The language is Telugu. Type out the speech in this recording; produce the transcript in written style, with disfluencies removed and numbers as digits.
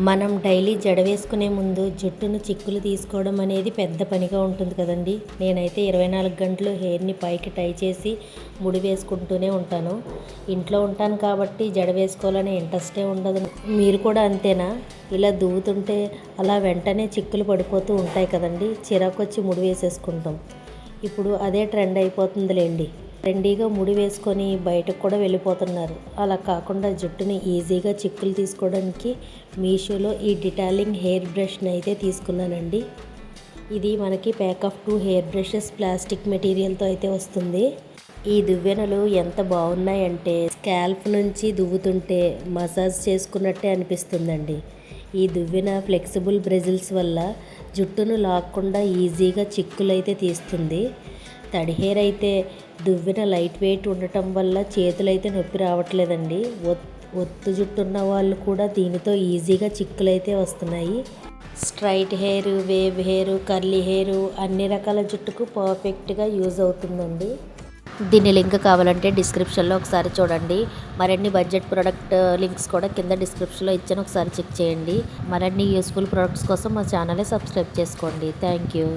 మనం డైలీ జడ వేసుకునే ముందు జుట్టును చిక్కులు తీసుకోవడం అనేది పెద్ద పనిగా ఉంటుంది కదండి. నేనైతే 24 గంటలు హెయిర్ని పైకి టై చేసి ముడి వేసుకుంటూనే ఉంటాను. ఇంట్లో ఉంటాను కాబట్టి జడ వేసుకోవాలనే ఇంట్రెస్టే ఉండదు. మీరు కూడా అంతేనా? ఇలా దువ్వుతుంటే అలా వెంటనే చిక్కులు పడిపోతూ ఉంటాయి కదండి. చిరాకు వచ్చి ముడి వేసేసుకుంటాం. ఇప్పుడు అదే ట్రెండ్ అయిపోతుందిలేండి. ట్రెండీగా ముడి వేసుకొని బయటకు కూడా వెళ్ళిపోతున్నారు. అలా కాకుండా జుట్టుని ఈజీగా చిక్కులు తీసుకోవడానికి మీషోలో ఈ డిటాలింగ్ హెయిర్ బ్రష్ని అయితే తీసుకున్నానండి. ఇది మనకి pack of 2 hair brushes plastic మెటీరియల్తో అయితే వస్తుంది. ఈ దువ్వెనలు ఎంత బాగున్నాయంటే స్కాల్ప్ నుంచి దువ్వుతుంటే మసాజ్ చేసుకున్నట్టే అనిపిస్తుందండి. ఈ దువ్వెన ఫ్లెక్సిబుల్ బ్రెజిల్స్ వల్ల జుట్టును లాక్కుండా ఈజీగా చిక్కులైతే తీస్తుంది. తడి హెయిర్ అయితే దువ్వెన లైట్ వెయిట్ ఉండటం వల్ల చేతులైతే నొప్పి రావట్లేదండి. ఒత్తు జుట్టు ఉన్న వాళ్ళు కూడా దీనితో ఈజీగా చిక్కులైతే వస్తున్నాయి. Straight hair, wave hair, curly hair అన్ని రకాల జుట్టుకు పర్ఫెక్ట్గా యూజ్ అవుతుందండి. దీని లింక్ కావాలంటే డిస్క్రిప్షన్లో ఒకసారి చూడండి. మరిన్ని బడ్జెట్ ప్రోడక్ట్ లింక్స్ కూడా కింద డిస్క్రిప్షన్లో ఇచ్చాను, ఒకసారి చెక్ చేయండి. మరిన్ని యూస్ఫుల్ ప్రోడక్ట్స్ కోసం మా ఛానల్ని సబ్స్క్రైబ్ చేసుకోండి. Thank you.